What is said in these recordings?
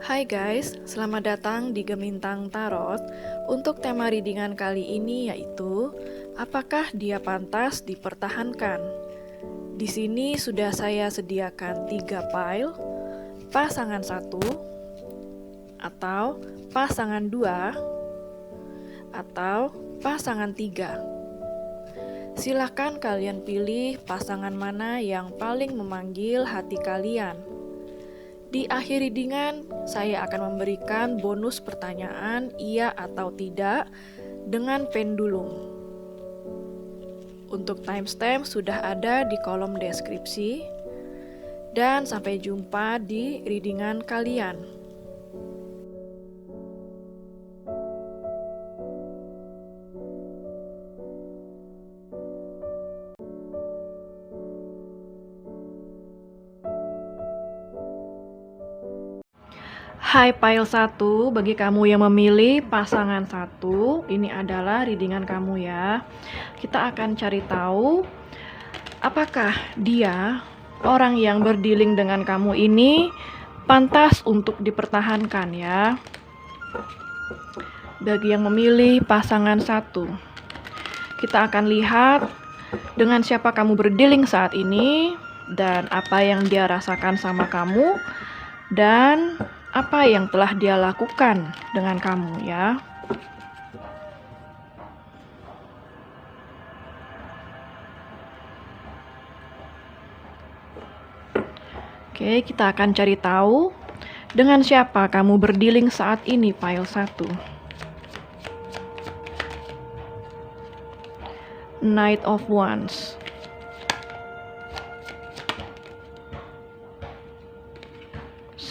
Hai guys, selamat datang di Gemintang Tarot. Untuk tema readingan kali ini yaitu apakah dia pantas dipertahankan? Di sini sudah saya sediakan 3 pile, pasangan 1 atau pasangan 2 atau pasangan 3. Silakan kalian pilih pasangan mana yang paling memanggil hati kalian. Di akhir readingan, saya akan memberikan bonus pertanyaan iya atau tidak dengan pendulum. Untuk timestamp sudah ada di kolom deskripsi. Dan sampai jumpa di readingan kalian. Hai pile 1, bagi kamu yang memilih pasangan 1, ini adalah readingan kamu ya. Kita akan cari tahu apakah dia, orang yang berdealing dengan kamu ini, pantas untuk dipertahankan ya. Bagi yang memilih pasangan 1, kita akan lihat dengan siapa kamu berdealing saat ini, dan apa yang dia rasakan sama kamu, dan apa yang telah dia lakukan dengan kamu ya. Oke, kita akan cari tahu dengan siapa kamu berdealing saat ini, pile 1. Knight of Wands.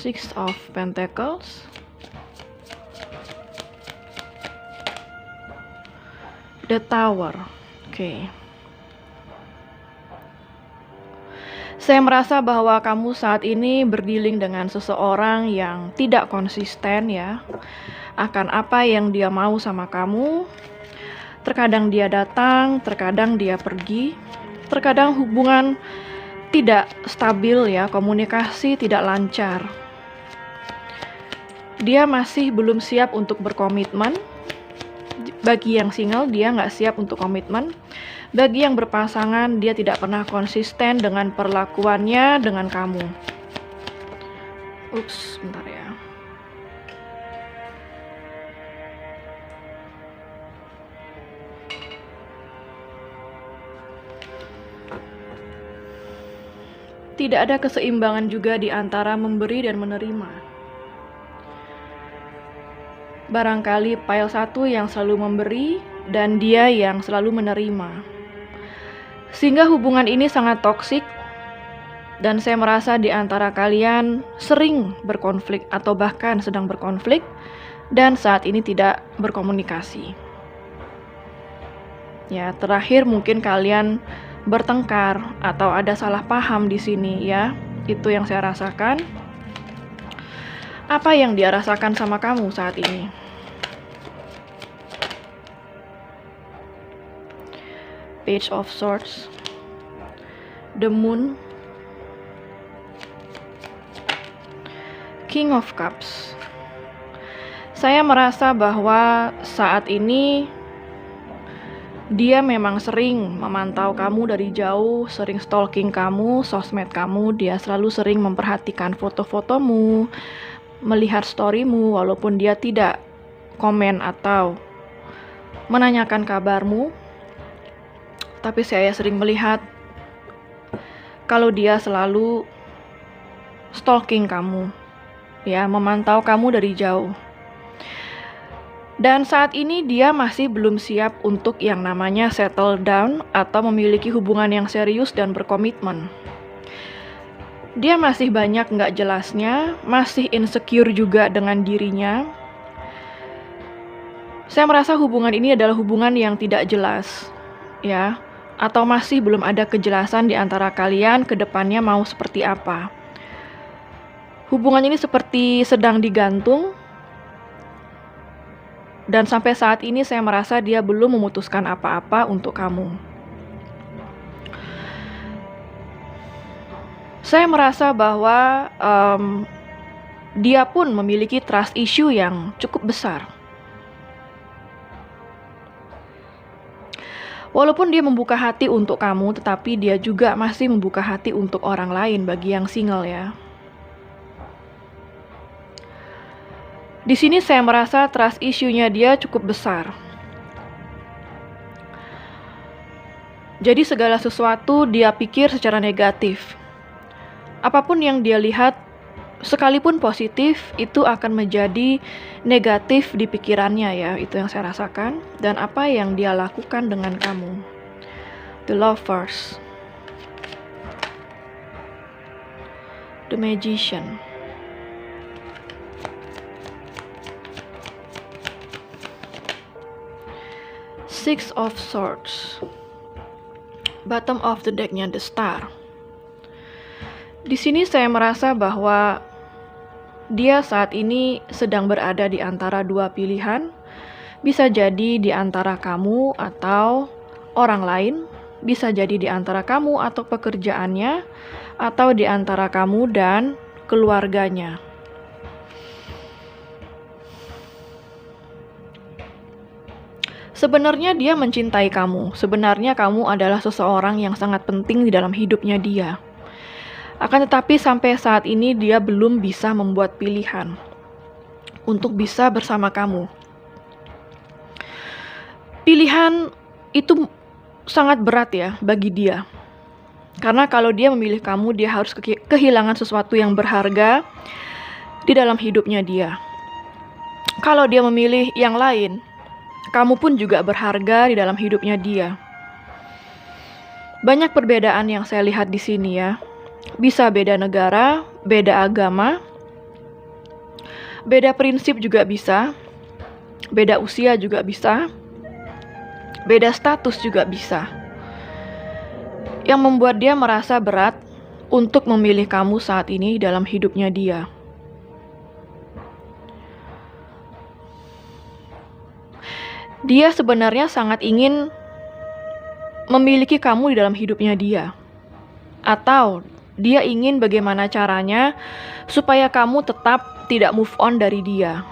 Six of Pentacles. The Tower. Oke. Saya merasa bahwa kamu saat ini berdealing dengan seseorang yang tidak konsisten ya, akan apa yang dia mau sama kamu. Terkadang dia datang, terkadang dia pergi, terkadang hubungan tidak stabil ya, komunikasi tidak lancar. Dia masih belum siap untuk berkomitmen. Bagi yang single, dia nggak siap untuk komitmen. Bagi yang berpasangan, dia tidak pernah konsisten dengan perlakuannya dengan kamu. Ups, bentar ya. Tidak ada keseimbangan juga di antara memberi dan menerima. Barangkali pile 1 yang selalu memberi dan dia yang selalu menerima. Sehingga hubungan ini sangat toksik dan saya merasa di antara kalian sering berkonflik atau bahkan sedang berkonflik dan saat ini tidak berkomunikasi. Ya, terakhir mungkin kalian bertengkar atau ada salah paham di sini ya. Itu yang saya rasakan. Apa yang dia rasakan sama kamu saat ini? Page of Swords, The Moon, King of Cups. Saya merasa bahwa saat ini dia memang sering memantau kamu dari jauh, sering stalking kamu, sosmed kamu. Dia selalu sering memperhatikan foto-fotomu, melihat storymu walaupun dia tidak komen atau menanyakan kabarmu. Tapi saya sering melihat kalau dia selalu stalking kamu, ya, memantau kamu dari jauh. Dan saat ini dia masih belum siap untuk yang namanya settle down atau memiliki hubungan yang serius dan berkomitmen. Dia masih banyak nggak jelasnya, masih insecure juga dengan dirinya. Saya merasa hubungan ini adalah hubungan yang tidak jelas, ya, atau masih belum ada kejelasan di antara kalian ke depannya mau seperti apa. Hubungan ini seperti sedang digantung. Dan sampai saat ini saya merasa dia belum memutuskan apa-apa untuk kamu. Saya merasa bahwa dia pun memiliki trust issue yang cukup besar. Walaupun dia membuka hati untuk kamu, tetapi dia juga masih membuka hati untuk orang lain bagi yang single ya. Di sini saya merasa trust issue-nya dia cukup besar. Jadi segala sesuatu dia pikir secara negatif. Apapun yang dia lihat, sekalipun positif, itu akan menjadi negatif di pikirannya ya. Itu yang saya rasakan. Dan apa yang dia lakukan dengan kamu. The Lovers. The Magician. Six of Swords. Bottom of the deck-nya The Star. Di sini saya merasa bahwa dia saat ini sedang berada di antara dua pilihan. Bisa jadi di antara kamu atau orang lain, bisa jadi di antara kamu atau pekerjaannya, atau di antara kamu dan keluarganya. Sebenarnya dia mencintai kamu. Sebenarnya kamu adalah seseorang yang sangat penting di dalam hidupnya dia. Akan tetapi sampai saat ini dia belum bisa membuat pilihan untuk bisa bersama kamu. Pilihan itu sangat berat ya bagi dia. Karena kalau dia memilih kamu, dia harus kehilangan sesuatu yang berharga di dalam hidupnya dia. Kalau dia memilih yang lain, kamu pun juga berharga di dalam hidupnya dia. Banyak perbedaan yang saya lihat di sini ya. Bisa beda negara, beda agama, beda prinsip juga bisa, beda usia juga bisa, beda status juga bisa. Yang membuat dia merasa berat untuk memilih kamu saat ini dalam hidupnya dia. Dia sebenarnya sangat ingin memiliki kamu di dalam hidupnya dia. Atau dia ingin bagaimana caranya supaya kamu tetap tidak move on dari dia.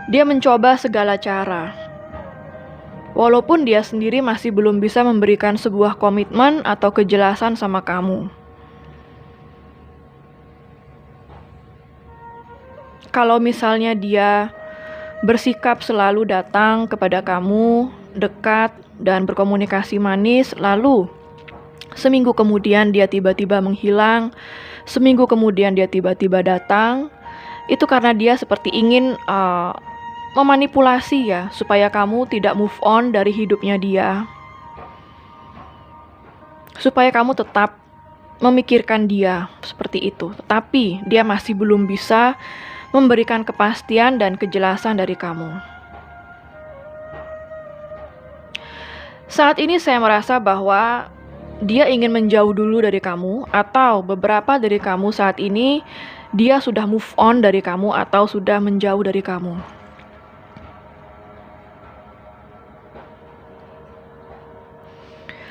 Dia mencoba segala cara. Walaupun dia sendiri masih belum bisa memberikan sebuah komitmen atau kejelasan sama kamu. Kalau misalnya dia bersikap selalu datang kepada kamu, dekat, dan berkomunikasi manis, lalu seminggu kemudian dia tiba-tiba menghilang, seminggu kemudian dia tiba-tiba datang, itu karena dia seperti ingin memanipulasi ya, supaya kamu tidak move on dari hidupnya dia. Supaya kamu tetap memikirkan dia, seperti itu. Tetapi dia masih belum bisa memberikan kepastian dan kejelasan dari kamu. Saat ini saya merasa bahwa dia ingin menjauh dulu dari kamu, atau beberapa dari kamu saat ini dia sudah move on dari kamu atau sudah menjauh dari kamu.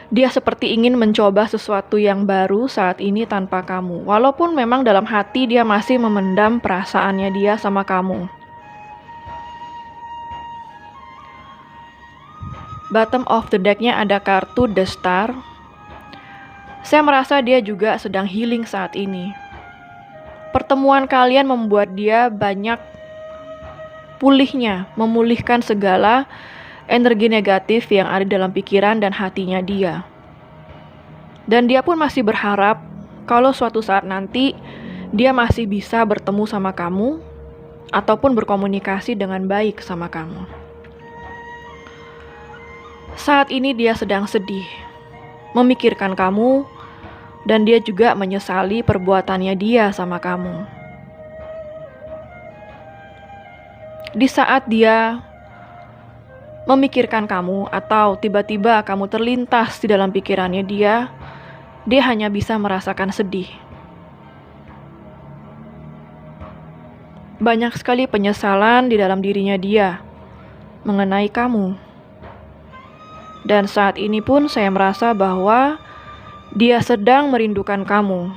Dia seperti ingin mencoba sesuatu yang baru saat ini tanpa kamu. Walaupun memang dalam hati dia masih memendam perasaannya dia sama kamu. Bottom of the deck-nya ada kartu The Star. Saya merasa dia juga sedang healing saat ini. Pertemuan kalian membuat dia banyak pulihnya, memulihkan segala energi negatif yang ada dalam pikiran dan hatinya dia. Dan dia pun masih berharap kalau suatu saat nanti dia masih bisa bertemu sama kamu ataupun berkomunikasi dengan baik sama kamu. Saat ini dia sedang sedih, memikirkan kamu, dan dia juga menyesali perbuatannya dia sama kamu. Di saat dia memikirkan kamu atau tiba-tiba kamu terlintas di dalam pikirannya dia hanya bisa merasakan sedih. Banyak sekali penyesalan di dalam dirinya dia mengenai kamu. Dan saat ini pun saya merasa bahwa Dia sedang merindukan kamu.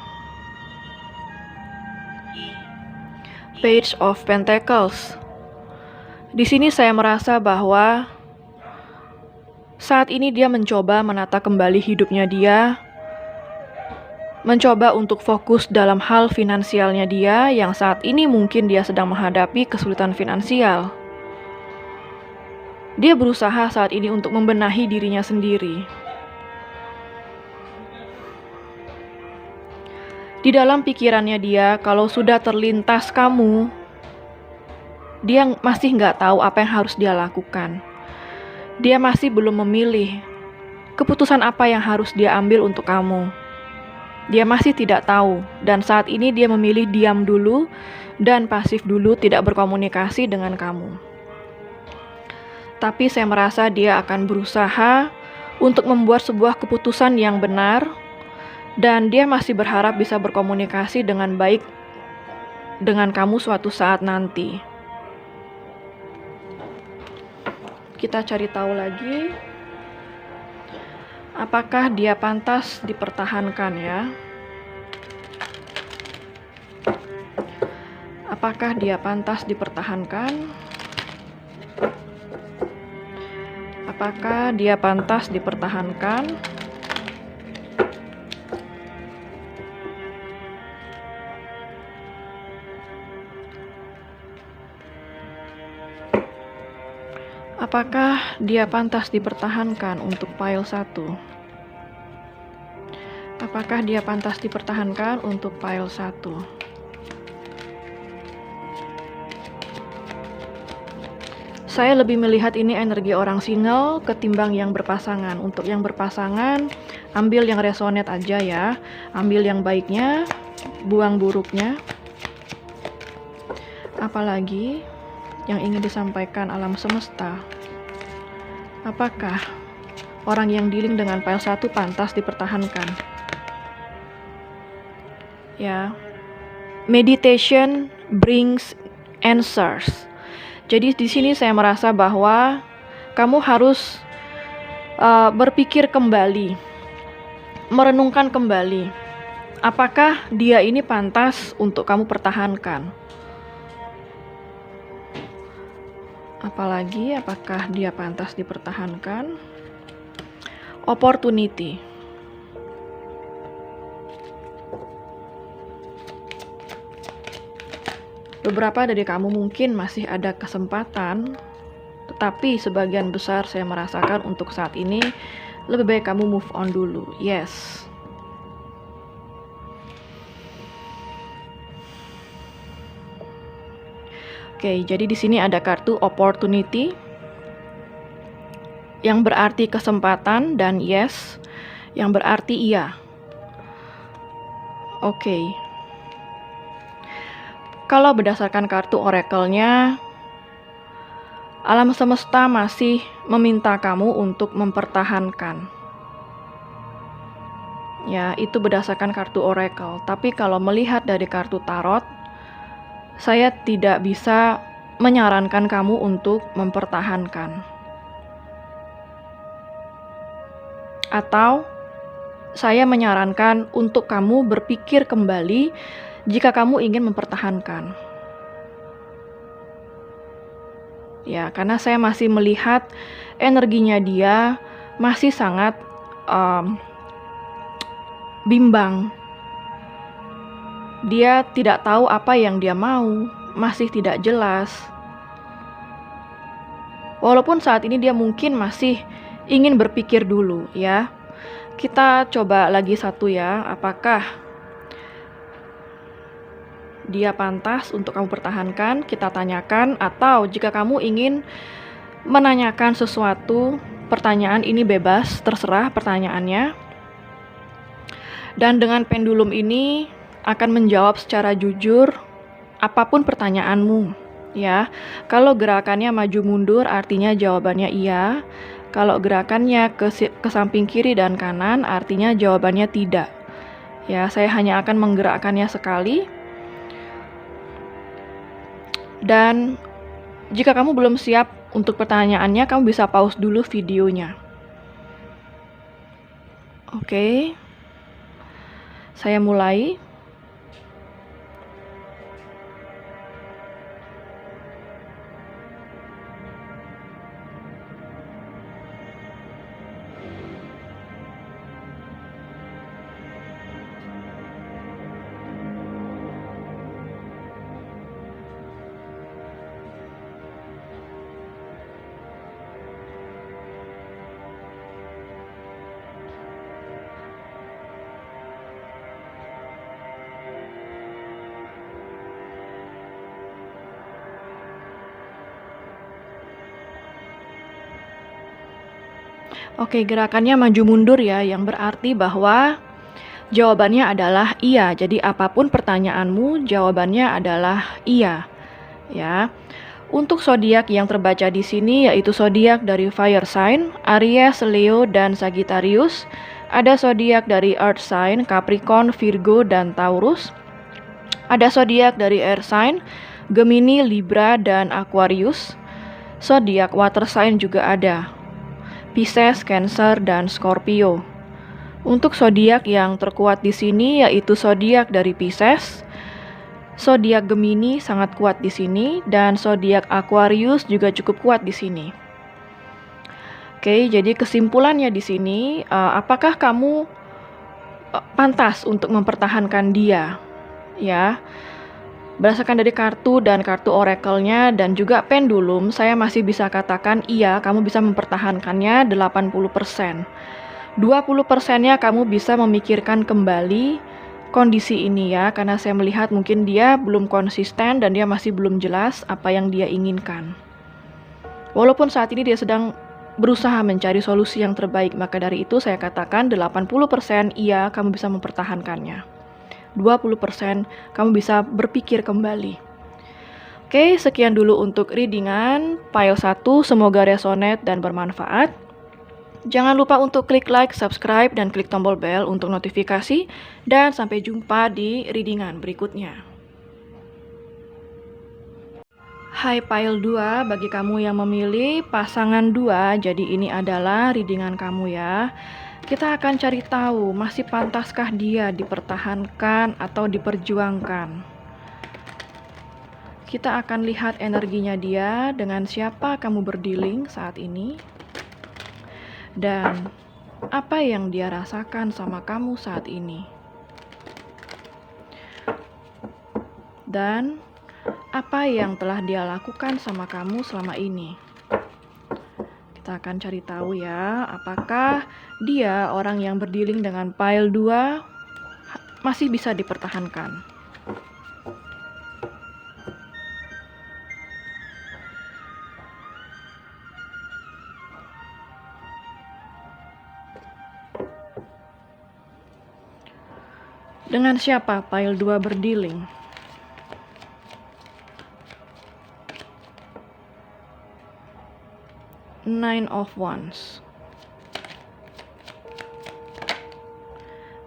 Page of Pentacles. Di sini saya merasa bahwa saat ini dia mencoba menata kembali hidupnya dia, mencoba untuk fokus dalam hal finansialnya dia yang saat ini mungkin dia sedang menghadapi kesulitan finansial. Dia berusaha saat ini untuk membenahi dirinya sendiri. Di dalam pikirannya dia, kalau sudah terlintas kamu, dia masih nggak tahu apa yang harus dia lakukan. Dia masih belum memilih keputusan apa yang harus dia ambil untuk kamu. Dia masih tidak tahu, dan saat ini dia memilih diam dulu dan pasif dulu, tidak berkomunikasi dengan kamu. Tapi saya merasa dia akan berusaha untuk membuat sebuah keputusan yang benar, dan dia masih berharap bisa berkomunikasi dengan baik dengan kamu suatu saat nanti. Kita cari tahu lagi, apakah dia pantas dipertahankan ya? Apakah dia pantas dipertahankan? Apakah dia pantas dipertahankan? Apakah dia pantas dipertahankan untuk pile 1? Apakah dia pantas dipertahankan untuk pile 1? Saya lebih melihat ini energi orang single ketimbang yang berpasangan. Untuk yang berpasangan, ambil yang resonate aja ya. Ambil yang baiknya, buang buruknya. Apalagi yang ingin disampaikan alam semesta? Apakah orang yang dealing dengan pile 1 pantas dipertahankan? Ya. Meditation brings answers. Jadi di sini saya merasa bahwa kamu harus berpikir kembali, merenungkan kembali. Apakah dia ini pantas untuk kamu pertahankan? Apalagi apakah dia pantas dipertahankan? Opportunity. Beberapa dari kamu mungkin masih ada kesempatan, tetapi sebagian besar saya merasakan untuk saat ini lebih baik kamu move on dulu. Yes. Oke, jadi di sini ada kartu opportunity yang berarti kesempatan dan yes yang berarti iya. Oke. Kalau berdasarkan kartu oracle-nya, alam semesta masih meminta kamu untuk mempertahankan. Ya, itu berdasarkan kartu oracle. Tapi kalau melihat dari kartu tarot, saya tidak bisa menyarankan kamu untuk mempertahankan. Atau saya menyarankan untuk kamu berpikir kembali jika kamu ingin mempertahankan. Ya, karena saya masih melihat energinya dia masih sangat bimbang. Dia tidak tahu apa yang dia mau, masih tidak jelas. Walaupun saat ini dia mungkin masih ingin berpikir dulu ya. Kita coba lagi satu ya, apakah dia pantas untuk kamu pertahankan? Kita tanyakan, atau jika kamu ingin menanyakan sesuatu, pertanyaan ini bebas, terserah pertanyaannya. Dan dengan pendulum ini akan menjawab secara jujur apapun pertanyaanmu ya. Kalau gerakannya maju mundur artinya jawabannya iya. Kalau gerakannya ke samping kiri dan kanan artinya jawabannya tidak. Ya, saya hanya akan menggerakkannya sekali. Dan jika kamu belum siap untuk pertanyaannya, kamu bisa pause dulu videonya. Oke. Saya mulai. Oke, gerakannya maju mundur ya, yang berarti bahwa jawabannya adalah iya. Jadi apapun pertanyaanmu, jawabannya adalah iya. Ya. Untuk zodiak yang terbaca di sini yaitu zodiak dari fire sign, Aries, Leo, dan Sagittarius. Ada zodiak dari earth sign, Capricorn, Virgo, dan Taurus. Ada zodiak dari air sign, Gemini, Libra, dan Aquarius. Zodiak water sign juga ada, Pisces, Cancer, dan Scorpio. Untuk zodiak yang terkuat di sini yaitu zodiak dari Pisces, zodiak Gemini sangat kuat di sini, dan zodiak Aquarius juga cukup kuat di sini. Oke, jadi kesimpulannya di sini, apakah kamu pantas untuk mempertahankan dia? Ya, berdasarkan dari kartu dan kartu oracle-nya dan juga pendulum, saya masih bisa katakan iya, kamu bisa mempertahankannya 80%. 20%-nya kamu bisa memikirkan kembali kondisi ini ya, karena saya melihat mungkin dia belum konsisten dan dia masih belum jelas apa yang dia inginkan. Walaupun saat ini dia sedang berusaha mencari solusi yang terbaik, maka dari itu saya katakan 80% iya, kamu bisa mempertahankannya. 20% kamu bisa berpikir kembali. Oke, sekian dulu untuk readingan pile 1, semoga resonate dan bermanfaat. Jangan lupa untuk klik like, subscribe, dan klik tombol bell untuk notifikasi. Dan sampai jumpa di readingan berikutnya. Hai pile 2, bagi kamu yang memilih pasangan 2, jadi ini adalah readingan kamu ya. Kita akan cari tahu masih pantaskah dia dipertahankan atau diperjuangkan. Kita akan lihat energinya dia, dengan siapa kamu berdealing saat ini. Dan apa yang dia rasakan sama kamu saat ini. Dan apa yang telah dia lakukan sama kamu selama ini. Kita akan cari tahu ya, apakah dia orang yang berdealing dengan pile 2 masih bisa dipertahankan. Dengan siapa pile 2 berdealing? Nine of Wands,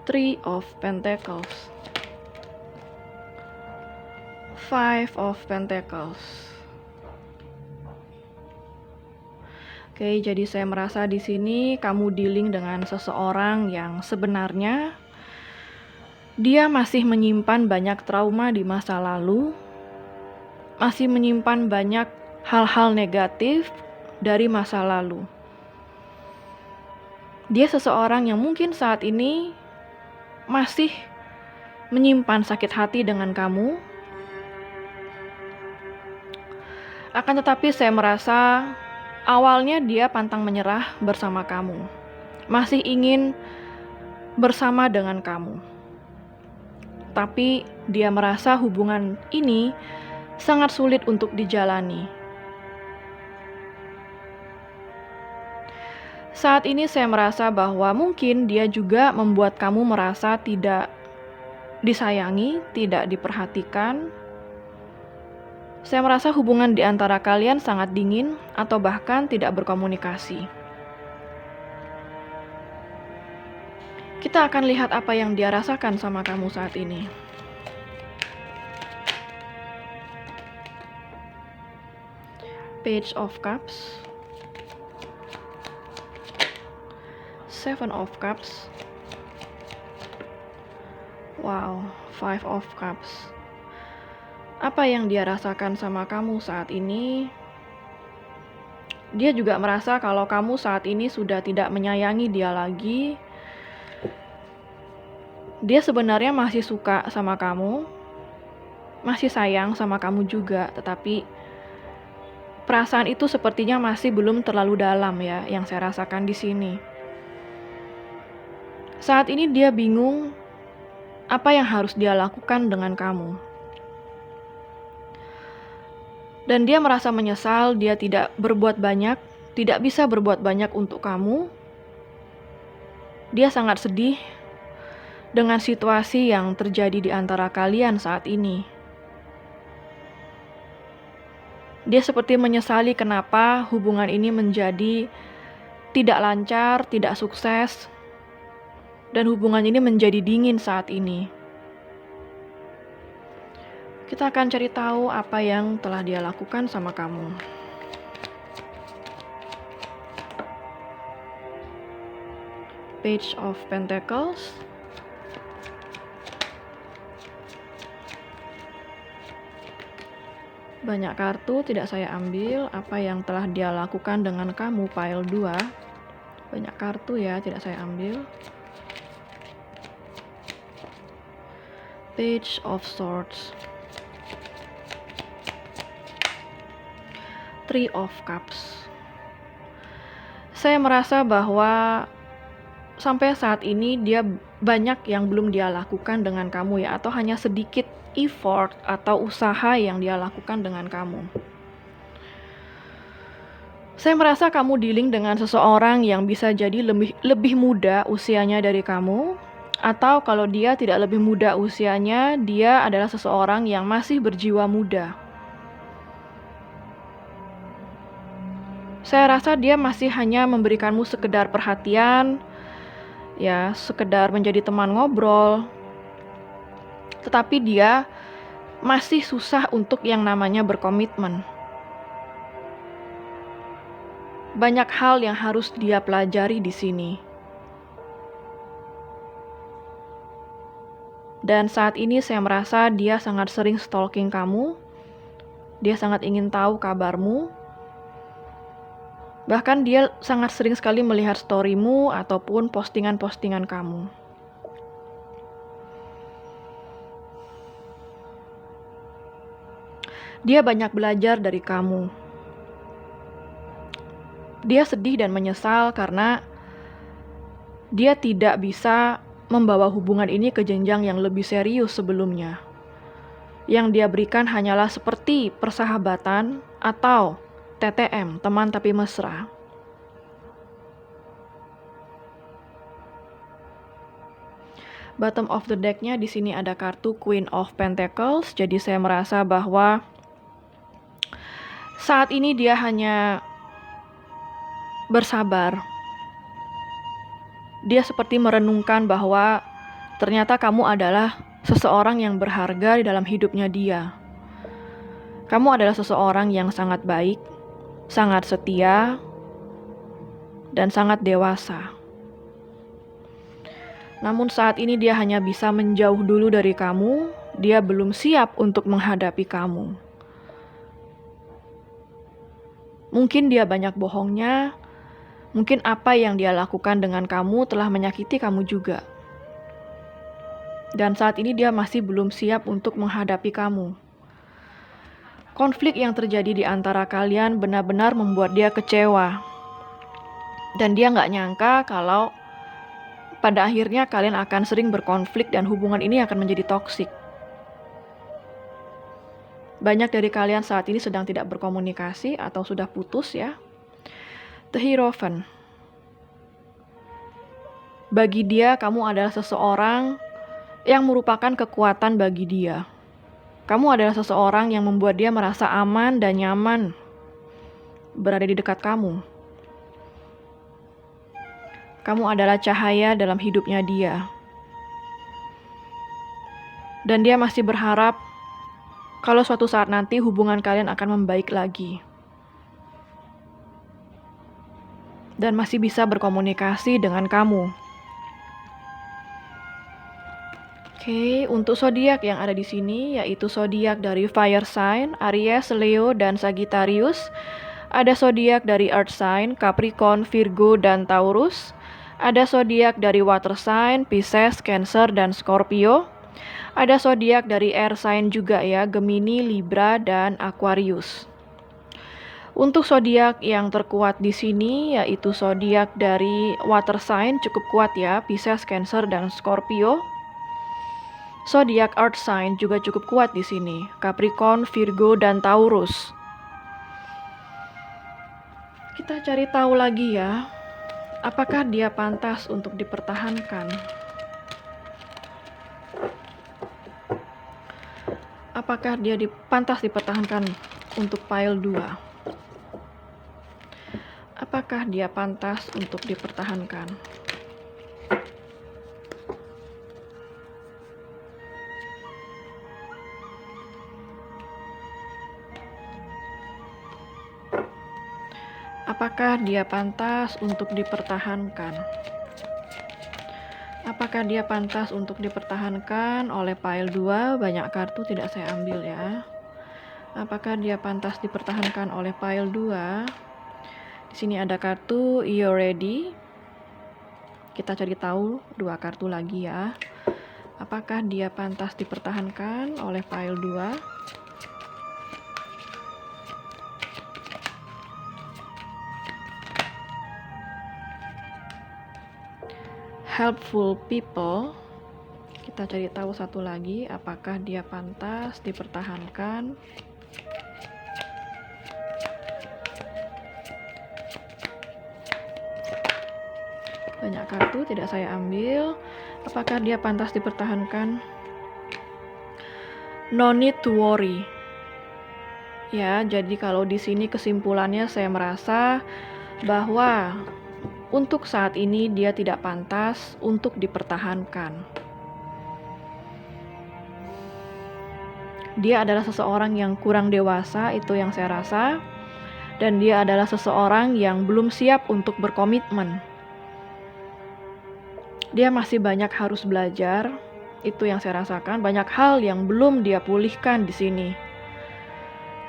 Three of Pentacles, Five of Pentacles. Oke, jadi saya merasa di sini kamu dealing dengan seseorang yang sebenarnya dia masih menyimpan banyak trauma di masa lalu, masih menyimpan banyak hal-hal negatif dari masa lalu. Dia seseorang yang mungkin saat ini masih menyimpan sakit hati dengan kamu. Akan tetapi saya merasa awalnya dia pantang menyerah bersama kamu, masih ingin bersama dengan kamu. Tapi dia merasa hubungan ini sangat sulit untuk dijalani. Saat ini saya merasa bahwa mungkin dia juga membuat kamu merasa tidak disayangi, tidak diperhatikan. Saya merasa hubungan di antara kalian sangat dingin atau bahkan tidak berkomunikasi. Kita akan lihat apa yang dia rasakan sama kamu saat ini. Page of Cups, Seven of Cups, Wow, Five of Cups. Apa yang dia rasakan sama kamu saat ini? Dia juga merasa kalau kamu saat ini sudah tidak menyayangi dia lagi. Dia sebenarnya masih suka sama kamu, masih sayang sama kamu juga, tetapi perasaan itu sepertinya masih belum terlalu dalam ya, yang saya rasakan di sini. Saat ini dia bingung apa yang harus dia lakukan dengan kamu. Dan dia merasa menyesal dia tidak berbuat banyak, tidak bisa berbuat banyak untuk kamu. Dia sangat sedih dengan situasi yang terjadi di antara kalian saat ini. Dia seperti menyesali kenapa hubungan ini menjadi tidak lancar, tidak sukses, dan hubungan ini menjadi dingin saat ini. Kita akan cari tahu apa yang telah dia lakukan sama kamu. Page of Pentacles. Banyak kartu tidak saya ambil. Apa yang telah dia lakukan dengan kamu, pile 2. Banyak kartu ya, tidak saya ambil. Page of Swords. Three of Cups. Saya merasa bahwa sampai saat ini dia banyak yang belum dia lakukan dengan kamu ya, atau hanya sedikit effort atau usaha yang dia lakukan dengan kamu. Saya merasa kamu dealing dengan seseorang yang bisa jadi lebih muda usianya dari kamu, atau kalau dia tidak lebih muda usianya, dia adalah seseorang yang masih berjiwa muda. Saya rasa dia masih hanya memberikanmu sekedar perhatian, ya, sekedar menjadi teman ngobrol. Tetapi dia masih susah untuk yang namanya berkomitmen. Banyak hal yang harus dia pelajari di sini. Dan saat ini saya merasa dia sangat sering stalking kamu. Dia sangat ingin tahu kabarmu. Bahkan dia sangat sering sekali melihat storymu ataupun postingan-postingan kamu. Dia banyak belajar dari kamu. Dia sedih dan menyesal karena dia tidak bisa membawa hubungan ini ke jenjang yang lebih serius sebelumnya. Yang dia berikan hanyalah seperti persahabatan atau TTM, teman tapi mesra. Bottom of the deck-nya di sini ada kartu Queen of Pentacles. Jadi saya merasa bahwa saat ini dia hanya bersabar. Dia seperti merenungkan bahwa ternyata kamu adalah seseorang yang berharga di dalam hidupnya dia. Kamu adalah seseorang yang sangat baik, sangat setia, dan sangat dewasa. Namun saat ini dia hanya bisa menjauh dulu dari kamu. Dia belum siap untuk menghadapi kamu. Mungkin dia banyak bohongnya, mungkin apa yang dia lakukan dengan kamu telah menyakiti kamu juga. Dan saat ini dia masih belum siap untuk menghadapi kamu. Konflik yang terjadi di antara kalian benar-benar membuat dia kecewa. Dan dia nggak nyangka kalau pada akhirnya kalian akan sering berkonflik dan hubungan ini akan menjadi toksik. Banyak dari kalian saat ini sedang tidak berkomunikasi atau sudah putus ya. The Hierophant. Bagi dia, kamu adalah seseorang yang merupakan kekuatan bagi dia. Kamu adalah seseorang yang membuat dia merasa aman dan nyaman berada di dekat kamu. Kamu adalah cahaya dalam hidupnya dia. Dan dia masih berharap kalau suatu saat nanti hubungan kalian akan membaik lagi. Dan masih bisa berkomunikasi dengan kamu. Oke, untuk zodiak yang ada di sini yaitu zodiak dari fire sign, Aries, Leo, dan Sagittarius. Ada zodiak dari earth sign, Capricorn, Virgo, dan Taurus. Ada zodiak dari water sign, Pisces, Cancer, dan Scorpio. Ada zodiak dari air sign juga ya, Gemini, Libra, dan Aquarius. Untuk zodiak yang terkuat di sini yaitu zodiak dari water sign cukup kuat ya, Pisces, Cancer, dan Scorpio. Zodiak earth sign juga cukup kuat di sini, Capricorn, Virgo, dan Taurus. Kita cari tahu lagi ya, apakah dia pantas untuk dipertahankan? Apakah dia pantas dipertahankan untuk pile 2? Apakah dia pantas untuk dipertahankan? Apakah dia pantas untuk dipertahankan? Apakah dia pantas untuk dipertahankan oleh pile 2? Banyak kartu tidak saya ambil ya. Apakah dia pantas dipertahankan oleh pile 2? Di sini ada kartu You're Ready. Kita cari tahu 2 kartu lagi ya. Apakah dia pantas dipertahankan oleh pile 2? Helpful people. Kita cari tahu satu lagi, apakah dia pantas dipertahankan. Banyak kartu tidak saya ambil. Apakah dia pantas dipertahankan? No need to worry. Ya, jadi kalau di sini kesimpulannya saya merasa bahwa untuk saat ini dia tidak pantas untuk dipertahankan. Dia adalah seseorang yang kurang dewasa, itu yang saya rasa. Dan dia adalah seseorang yang belum siap untuk berkomitmen. Dia masih banyak harus belajar, itu yang saya rasakan. Banyak hal yang belum dia pulihkan di sini.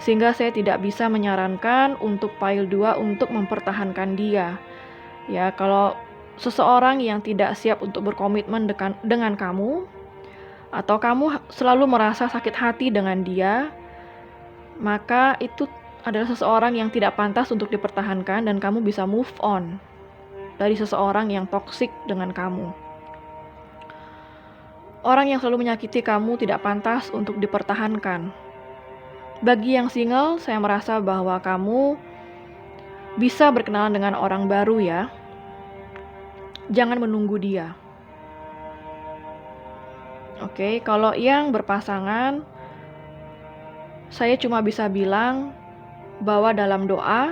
Sehingga saya tidak bisa menyarankan untuk pile 2 untuk mempertahankan dia. Ya, kalau seseorang yang tidak siap untuk berkomitmen dengan kamu, atau kamu selalu merasa sakit hati dengan dia, maka itu adalah seseorang yang tidak pantas untuk dipertahankan dan kamu bisa move on dari seseorang yang toksik dengan kamu. Orang yang selalu menyakiti kamu tidak pantas untuk dipertahankan. Bagi yang single, saya merasa bahwa kamu bisa berkenalan dengan orang baru ya. Jangan menunggu dia. Oke, kalau yang berpasangan, saya cuma bisa bilang bahwa dalam doa,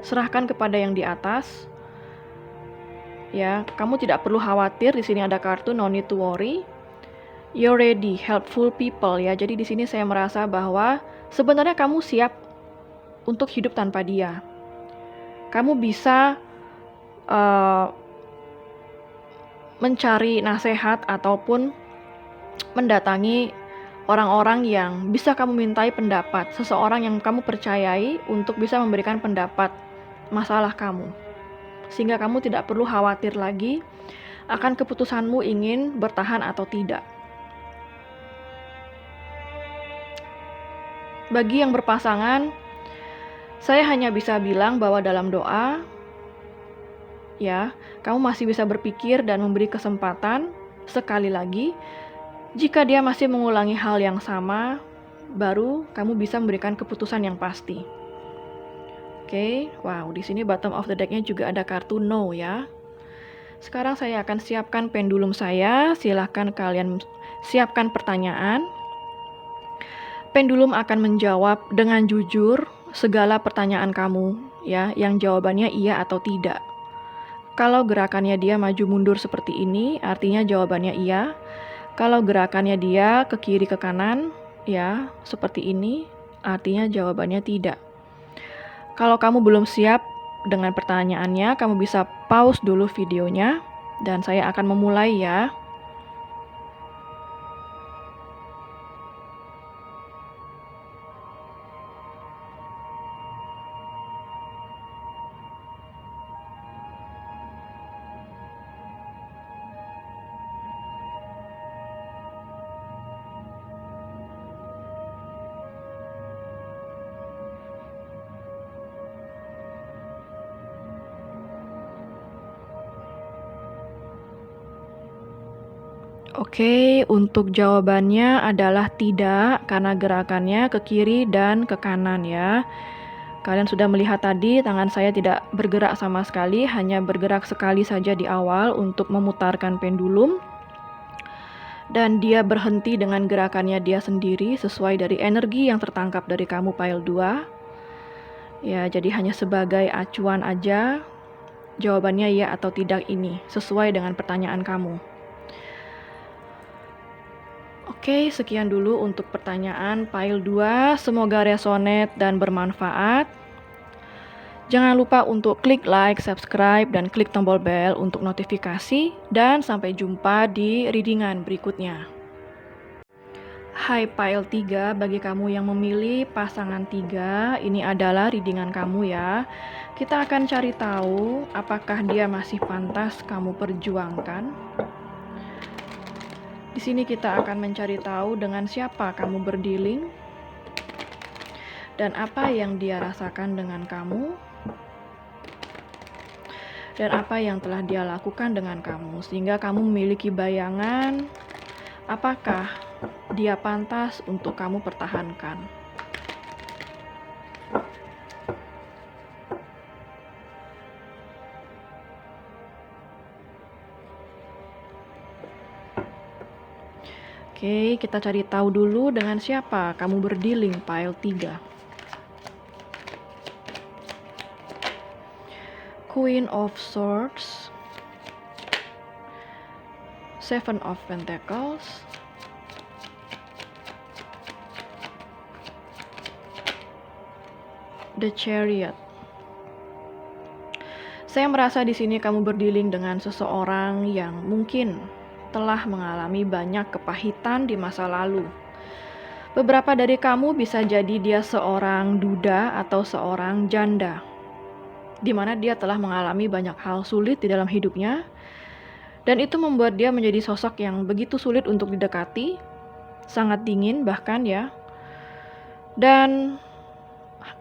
serahkan kepada yang di atas. Ya, kamu tidak perlu khawatir. Di sini ada kartu no need to worry. You're ready, helpful people ya. Jadi di sini saya merasa bahwa sebenarnya kamu siap untuk hidup tanpa dia. Kamu bisa mencari nasihat ataupun mendatangi orang-orang yang bisa kamu mintai pendapat, seseorang yang kamu percayai untuk bisa memberikan pendapat masalah kamu. Sehingga kamu tidak perlu khawatir lagi akan keputusanmu ingin bertahan atau tidak. Bagi yang berpasangan, saya hanya bisa bilang bahwa dalam doa, ya, kamu masih bisa berpikir dan memberi kesempatan sekali lagi. Jika dia masih mengulangi hal yang sama, baru kamu bisa memberikan keputusan yang pasti. Oke, wow, di sini bottom of the deck-nya juga ada kartu no ya. Sekarang saya akan siapkan pendulum saya. Silahkan kalian siapkan pertanyaan. Pendulum akan menjawab dengan jujur segala pertanyaan kamu ya, yang jawabannya iya atau tidak. Kalau gerakannya dia maju mundur seperti ini, artinya jawabannya iya. Kalau gerakannya dia ke kiri ke kanan, ya, seperti ini, artinya jawabannya tidak. Kalau kamu belum siap dengan pertanyaannya, kamu bisa pause dulu videonya dan saya akan memulai ya. Oke, untuk jawabannya adalah tidak, karena gerakannya ke kiri dan ke kanan ya. Kalian sudah melihat tadi tangan saya tidak bergerak sama sekali, hanya bergerak sekali saja di awal untuk memutarkan pendulum. Dan dia berhenti dengan gerakannya dia sendiri sesuai dari energi yang tertangkap dari kamu pile 2. Ya, jadi hanya sebagai acuan aja. Jawabannya ya atau tidak ini, sesuai dengan pertanyaan kamu. Oke, sekian dulu untuk pertanyaan pile 2. Semoga resonate dan bermanfaat. Jangan lupa untuk klik like, subscribe, dan klik tombol bell untuk notifikasi. Dan sampai jumpa di readingan berikutnya. Hai pile 3, bagi kamu yang memilih pasangan 3, ini adalah readingan kamu ya. Kita akan cari tahu apakah dia masih pantas kamu perjuangkan. Di sini kita akan mencari tahu dengan siapa kamu berdealing dan apa yang dia rasakan dengan kamu dan apa yang telah dia lakukan dengan kamu, sehingga kamu memiliki bayangan apakah dia pantas untuk kamu pertahankan. Oke, kita cari tahu dulu dengan siapa kamu berdealing pile 3. Queen of Swords, Seven of Pentacles, The Chariot. Saya merasa di sini kamu berdealing dengan seseorang yang mungkin telah mengalami banyak kepahitan di masa lalu. Beberapa dari kamu bisa jadi dia seorang duda atau seorang janda, di mana dia telah mengalami banyak hal sulit di dalam hidupnya, dan itu membuat dia menjadi sosok yang begitu sulit untuk didekati, sangat dingin bahkan ya, dan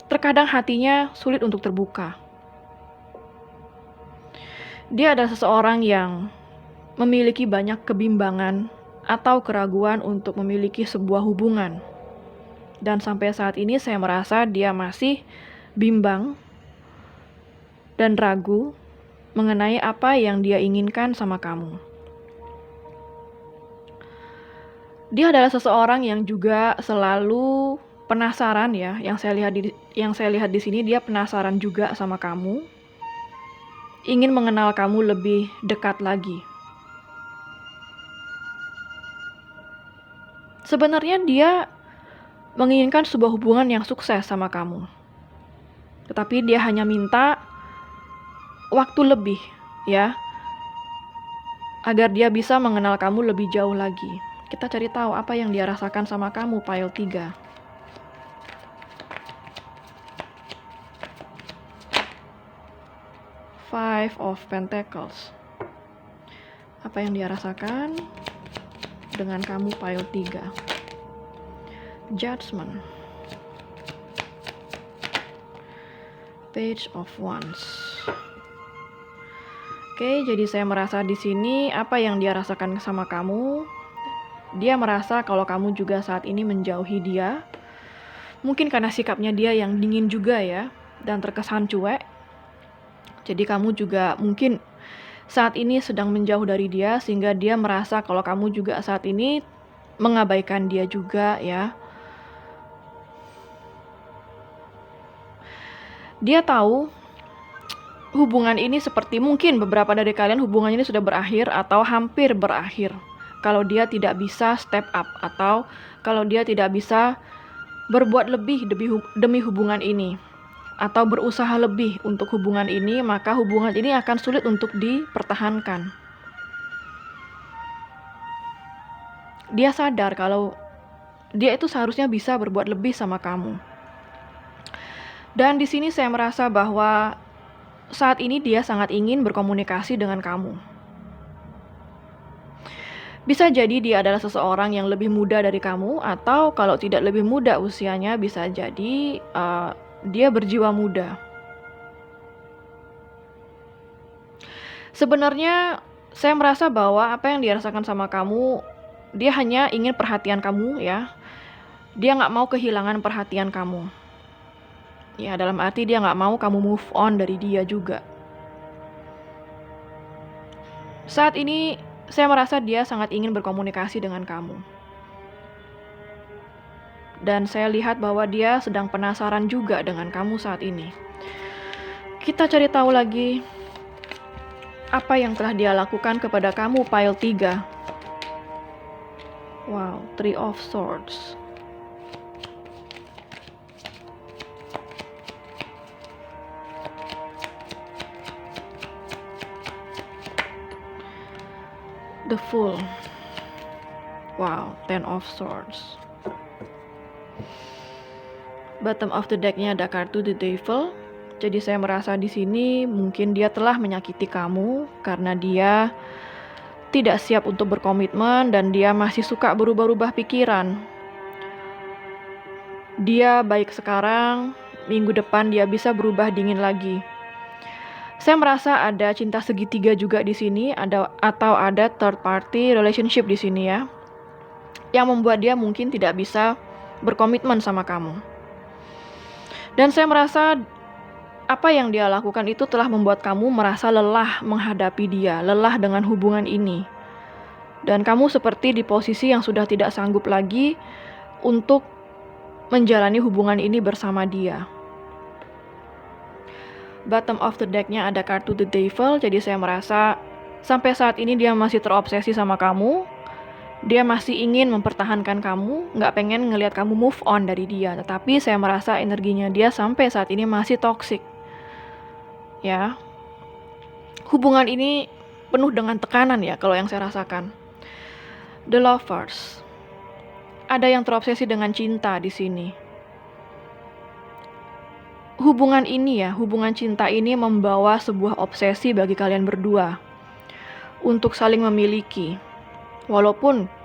terkadang hatinya sulit untuk terbuka. Dia adalah seseorang yang memiliki banyak kebimbangan atau keraguan untuk memiliki sebuah hubungan. Dan sampai saat ini saya merasa dia masih bimbang dan ragu mengenai apa yang dia inginkan sama kamu. Dia adalah seseorang yang juga selalu penasaran ya, yang saya lihat di sini dia penasaran juga sama kamu. Ingin mengenal kamu lebih dekat lagi. Sebenarnya dia menginginkan sebuah hubungan yang sukses sama kamu. Tetapi dia hanya minta waktu lebih ya, agar dia bisa mengenal kamu lebih jauh lagi. Kita cari tahu apa yang dia rasakan sama kamu pile 3. Five of Pentacles. Apa yang dia rasakan dengan kamu pile 3. Judgment. Page of Wands. Oke, jadi saya merasa di sini apa yang dia rasakan sama kamu. Dia merasa kalau kamu juga saat ini menjauhi dia. Mungkin karena sikapnya dia yang dingin juga ya, dan terkesan cuek. Jadi kamu juga mungkin saat ini sedang menjauh dari dia, sehingga dia merasa kalau kamu juga saat ini mengabaikan dia juga ya. Dia tahu hubungan ini seperti mungkin beberapa dari kalian hubungannya ini sudah berakhir atau hampir berakhir. Kalau dia tidak bisa step up atau kalau dia tidak bisa berbuat lebih demi hubungan ini atau berusaha lebih untuk hubungan ini, maka hubungan ini akan sulit untuk dipertahankan. Dia sadar kalau dia itu seharusnya bisa berbuat lebih sama kamu. Dan di sini saya merasa bahwa saat ini dia sangat ingin berkomunikasi dengan kamu. Bisa jadi dia adalah seseorang yang lebih muda dari kamu, atau kalau tidak lebih muda usianya, bisa jadi dia berjiwa muda. Sebenarnya Saya merasa bahwa apa yang dirasakan sama kamu, dia hanya ingin perhatian kamu ya. Dia nggak mau kehilangan perhatian kamu. Ya, dalam arti dia nggak mau kamu move on dari dia juga. Saat ini, saya merasa dia sangat ingin berkomunikasi dengan kamu. Dan saya lihat bahwa dia sedang penasaran juga dengan kamu saat ini. Kita cari tahu lagi apa yang telah dia lakukan kepada kamu, pile 3. Wow, 3 of Swords. The Fool. Wow, 10 of Swords. Bottom of the deck-nya ada kartu The Devil. Jadi saya merasa di sini mungkin dia telah menyakiti kamu karena dia tidak siap untuk berkomitmen dan dia masih suka berubah-ubah pikiran. Dia baik sekarang, minggu depan dia bisa berubah dingin lagi. Saya merasa ada cinta segitiga juga di sini, atau ada third party relationship di sini ya, yang membuat dia mungkin tidak bisa berkomitmen sama kamu. Dan saya merasa apa yang dia lakukan itu telah membuat kamu merasa lelah menghadapi dia, lelah dengan hubungan ini. Dan kamu seperti di posisi yang sudah tidak sanggup lagi untuk menjalani hubungan ini bersama dia. Bottom of the deck-nya ada kartu The Devil, jadi saya merasa sampai saat ini dia masih terobsesi sama kamu. Dia masih ingin mempertahankan kamu, nggak pengen ngelihat kamu move on dari dia. Tetapi saya merasa energinya dia sampai saat ini masih toksik. Ya, hubungan ini penuh dengan tekanan ya kalau yang saya rasakan. The Lovers. Ada yang terobsesi dengan cinta di sini. Hubungan cinta ini membawa sebuah obsesi bagi kalian berdua untuk saling memiliki. Walaupun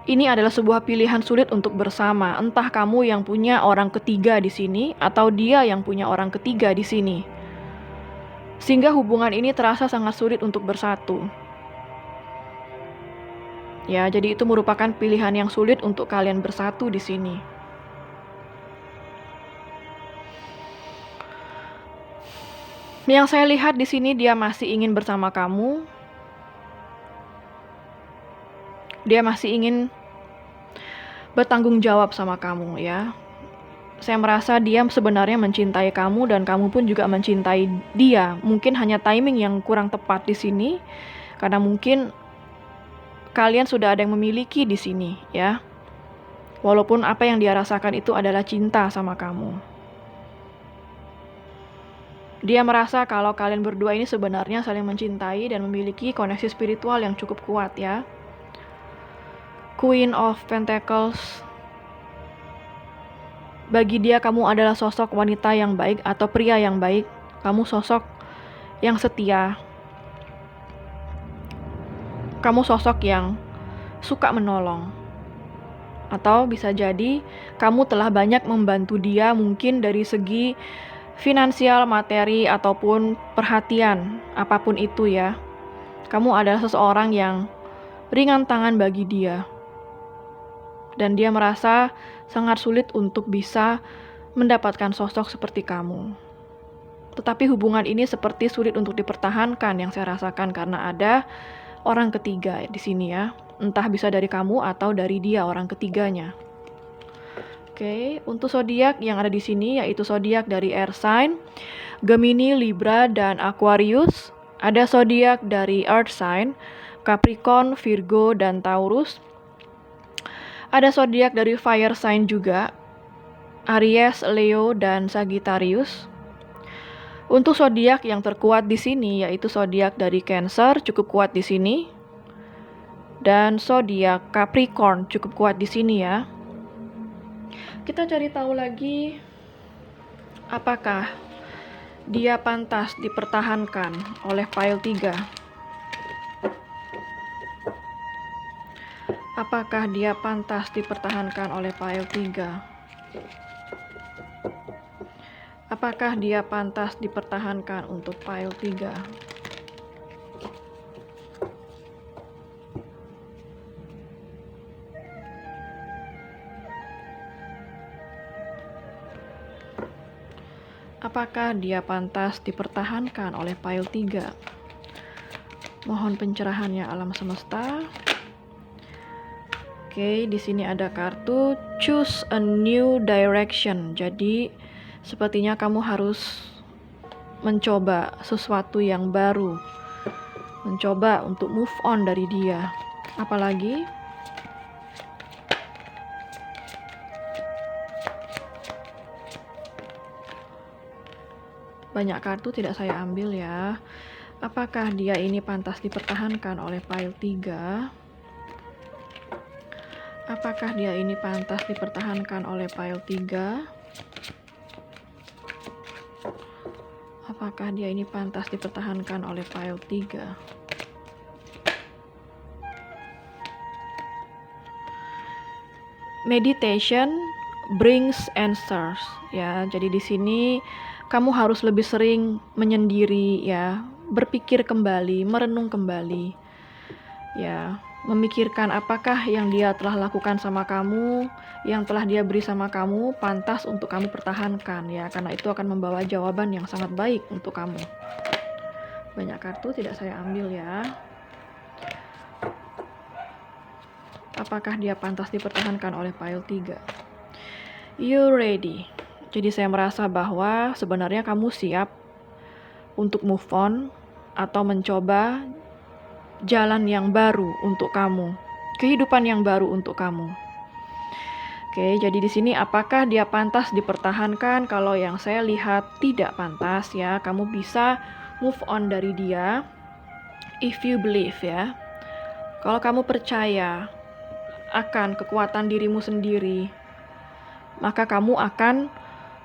ini adalah sebuah pilihan sulit untuk bersama, entah kamu yang punya orang ketiga di sini atau dia yang punya orang ketiga di sini. Sehingga hubungan ini terasa sangat sulit untuk bersatu. Ya, jadi itu merupakan pilihan yang sulit untuk kalian bersatu di sini. Yang saya lihat di sini dia masih ingin bersama kamu. Dia masih ingin bertanggung jawab sama kamu ya. Saya merasa dia sebenarnya mencintai kamu dan kamu pun juga mencintai dia. Mungkin hanya timing yang kurang tepat di sini karena mungkin kalian sudah ada yang memiliki di sini ya. Walaupun apa yang dia rasakan itu adalah cinta sama kamu. Dia merasa kalau kalian berdua ini sebenarnya saling mencintai dan memiliki koneksi spiritual yang cukup kuat ya. Queen of Pentacles. Bagi dia kamu adalah sosok wanita yang baik atau pria yang baik. Kamu sosok yang setia. Kamu sosok yang suka menolong. Atau bisa jadi kamu telah banyak membantu dia mungkin dari segi finansial, materi, ataupun perhatian, apapun itu ya. Kamu adalah seseorang yang ringan tangan bagi dia. Dan dia merasa sangat sulit untuk bisa mendapatkan sosok seperti kamu. Tetapi hubungan ini seperti sulit untuk dipertahankan yang saya rasakan karena ada orang ketiga di sini ya. Entah bisa dari kamu atau dari dia orang ketiganya. Oke, untuk zodiak yang ada di sini yaitu zodiak dari air sign, Gemini, Libra, dan Aquarius. Ada zodiak dari earth sign, Capricorn, Virgo, dan Taurus. Ada zodiak dari fire sign juga, Aries, Leo, dan Sagittarius. Untuk zodiak yang terkuat di sini yaitu zodiak dari Cancer, cukup kuat di sini. Dan zodiak Capricorn cukup kuat di sini ya. Kita cari tahu lagi apakah dia pantas dipertahankan oleh pile 3. Apakah dia pantas dipertahankan oleh pile 3? Apakah dia pantas dipertahankan untuk pile 3? Apakah dia pantas dipertahankan oleh pile 3? Mohon pencerahannya alam semesta. Oke, di sini ada kartu choose a new direction. Jadi, sepertinya kamu harus mencoba sesuatu yang baru. Mencoba untuk move on dari dia. Apalagi banyak kartu tidak saya ambil ya. Apakah dia ini pantas dipertahankan oleh pile 3? Apakah dia ini pantas dipertahankan oleh pile 3? Apakah dia ini pantas dipertahankan oleh pile 3? Meditation brings answers ya. Jadi di sini kamu harus lebih sering menyendiri ya, berpikir kembali, merenung kembali. Ya, memikirkan apakah yang dia telah lakukan sama kamu, yang telah dia beri sama kamu pantas untuk kamu pertahankan ya, karena itu akan membawa jawaban yang sangat baik untuk kamu. Banyak kartu tidak saya ambil ya. Apakah dia pantas dipertahankan oleh pile 3? You ready. Jadi saya merasa bahwa sebenarnya kamu siap untuk move on atau mencoba jalan yang baru untuk kamu, kehidupan yang baru untuk kamu. Oke, jadi di sini apakah dia pantas dipertahankan? Kalau yang saya lihat tidak pantas ya, kamu bisa move on dari dia if you believe ya. Kalau kamu percaya akan kekuatan dirimu sendiri, maka kamu akan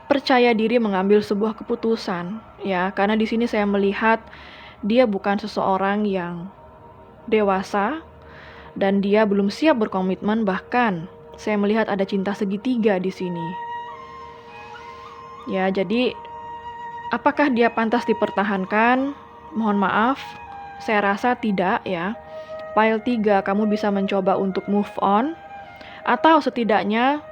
percaya diri mengambil sebuah keputusan ya, karena di sini saya melihat dia bukan seseorang yang dewasa dan dia belum siap berkomitmen, bahkan saya melihat ada cinta segitiga di sini. Ya, jadi apakah dia pantas dipertahankan? Mohon maaf, saya rasa tidak ya. Pile 3 kamu bisa mencoba untuk move on, atau setidaknya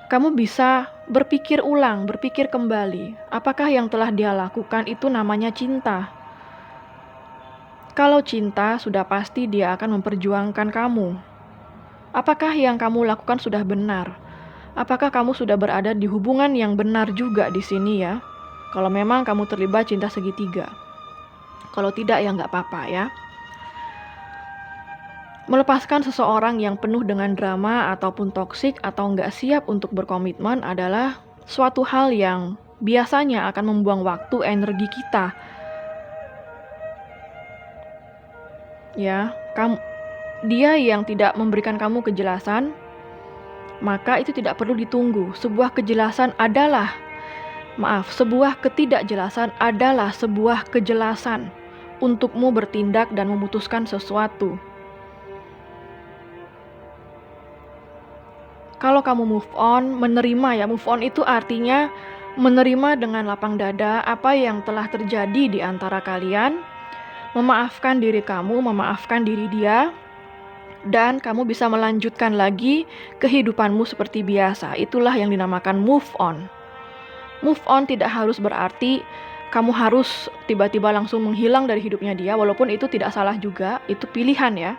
kamu bisa berpikir ulang, berpikir kembali. Apakah yang telah dia lakukan itu namanya cinta? Kalau cinta, sudah pasti dia akan memperjuangkan kamu. Apakah yang kamu lakukan sudah benar? Apakah kamu sudah berada di hubungan yang benar juga di sini ya? Kalau memang kamu terlibat cinta segitiga. Kalau tidak ya nggak apa-apa ya. Melepaskan seseorang yang penuh dengan drama ataupun toksik atau nggak siap untuk berkomitmen adalah suatu hal yang biasanya akan membuang waktu, energi kita. Ya, dia yang tidak memberikan kamu kejelasan, maka itu tidak perlu ditunggu. Sebuah ketidakjelasan adalah sebuah kejelasan untukmu bertindak dan memutuskan sesuatu. Kalau kamu move on, menerima ya, move on itu artinya menerima dengan lapang dada apa yang telah terjadi di antara kalian, memaafkan diri kamu, memaafkan diri dia, dan kamu bisa melanjutkan lagi kehidupanmu seperti biasa. Itulah yang dinamakan move on. Move on tidak harus berarti kamu harus tiba-tiba langsung menghilang dari hidupnya dia, walaupun itu tidak salah juga, itu pilihan ya.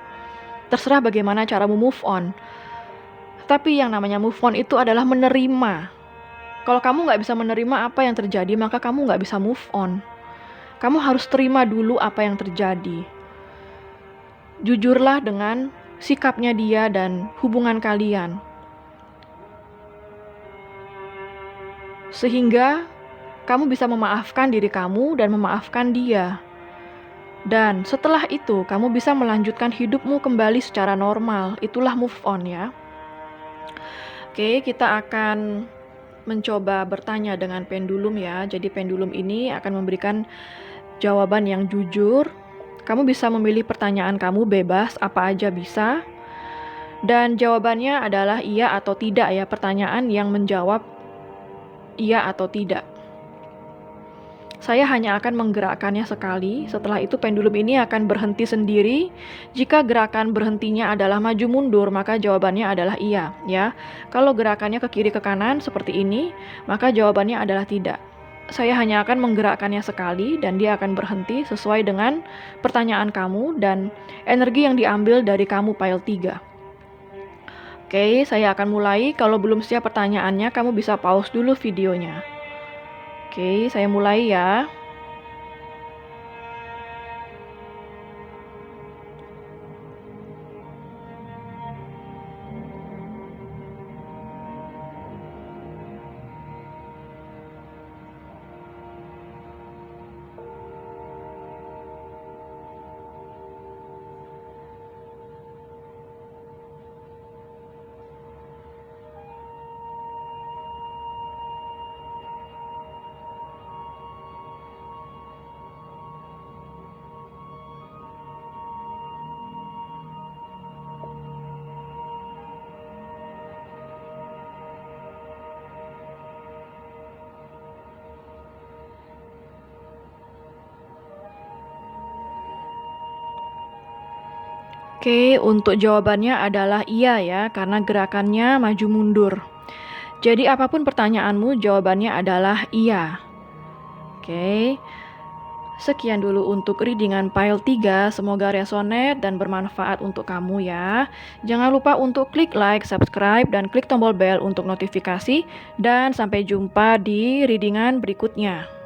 Terserah bagaimana caramu move on. Tapi yang namanya move on itu adalah menerima. Kalau kamu nggak bisa menerima apa yang terjadi, maka kamu nggak bisa move on. Kamu harus terima dulu apa yang terjadi. Jujurlah dengan sikapnya dia dan hubungan kalian. Sehingga kamu bisa memaafkan diri kamu dan memaafkan dia. Dan setelah itu, kamu bisa melanjutkan hidupmu kembali secara normal. Itulah move on ya. Oke, kita akan mencoba bertanya dengan pendulum ya. Jadi pendulum ini akan memberikan jawaban yang jujur. Kamu bisa memilih pertanyaan kamu bebas, apa aja bisa. Dan jawabannya adalah iya atau tidak ya, pertanyaan yang menjawab iya atau tidak. Saya hanya akan menggerakkannya sekali, setelah itu pendulum ini akan berhenti sendiri. Jika gerakan berhentinya adalah maju mundur, maka jawabannya adalah iya ya. Kalau gerakannya ke kiri ke kanan seperti ini, maka jawabannya adalah tidak. saya hanya akan menggerakkannya sekali dan dia akan berhenti sesuai dengan pertanyaan kamu dan energi yang diambil dari kamu pile 3. Oke, saya akan mulai. Kalau belum siap pertanyaannya, kamu bisa pause dulu videonya. Oke, saya mulai ya. Oke, untuk jawabannya adalah iya ya, karena gerakannya maju mundur. Jadi apapun pertanyaanmu, jawabannya adalah iya. Oke, sekian dulu untuk readingan pile 3. Semoga resonate dan bermanfaat untuk kamu ya. Jangan lupa untuk klik like, subscribe, dan klik tombol bell untuk notifikasi. Dan sampai jumpa di readingan berikutnya.